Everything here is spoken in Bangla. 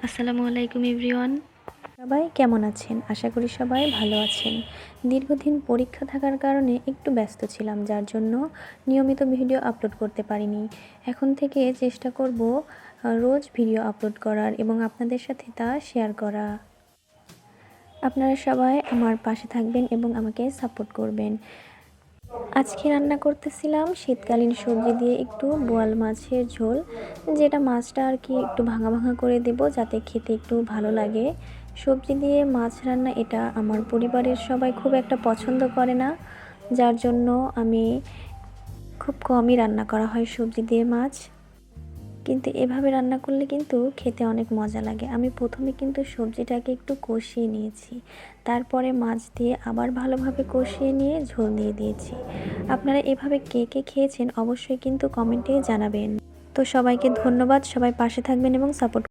আসসালামু আলাইকুম এভরিওয়ান। সবাই কেমন আছেন? আশা করি সবাই ভালো আছেন। দীর্ঘদিন পরীক্ষা থাকার কারণে একটু ব্যস্ত ছিলাম, যার জন্য নিয়মিত ভিডিও আপলোড করতে পারিনি। এখন থেকে চেষ্টা করব রোজ ভিডিও আপলোড করার এবং আপনাদের সাথে তা শেয়ার করা। আপনারা সবাই আমার পাশে থাকবেন এবং আমাকে সাপোর্ট করবেন। আজকে রান্না করতেছিলাম শীতকালীন সবজি দিয়ে একটু বোয়াল মাছের ঝোল, যেটা মাছটা আর কি একটু ভাঙা ভাঙা করে দেব যাতে খেতে একটু ভালো লাগে। সবজি দিয়ে মাছ রান্না এটা আমার পরিবারের সবাই খুব একটা পছন্দ করে না, যার জন্য আমি খুব কমই রান্না করা হয় সবজি দিয়ে মাছ। কিন্তু এভাবে রান্না করলে কিন্তু খেতে অনেক মজা লাগে। আমি প্রথমে কিন্তু সবজিটাকে একটু কষিয়ে নিয়েছি, তারপরে মাছ দিয়ে আবার ভালোভাবে কষিয়ে নিয়ে ঝোল দিয়ে দিয়েছি। আপনারা এভাবে কে কে খেয়েছেন অবশ্যই কিন্তু কমেন্টে জানাবেন। তো সবাইকে ধন্যবাদ, সবাই পাশে থাকবেন এবং সাপোর্ট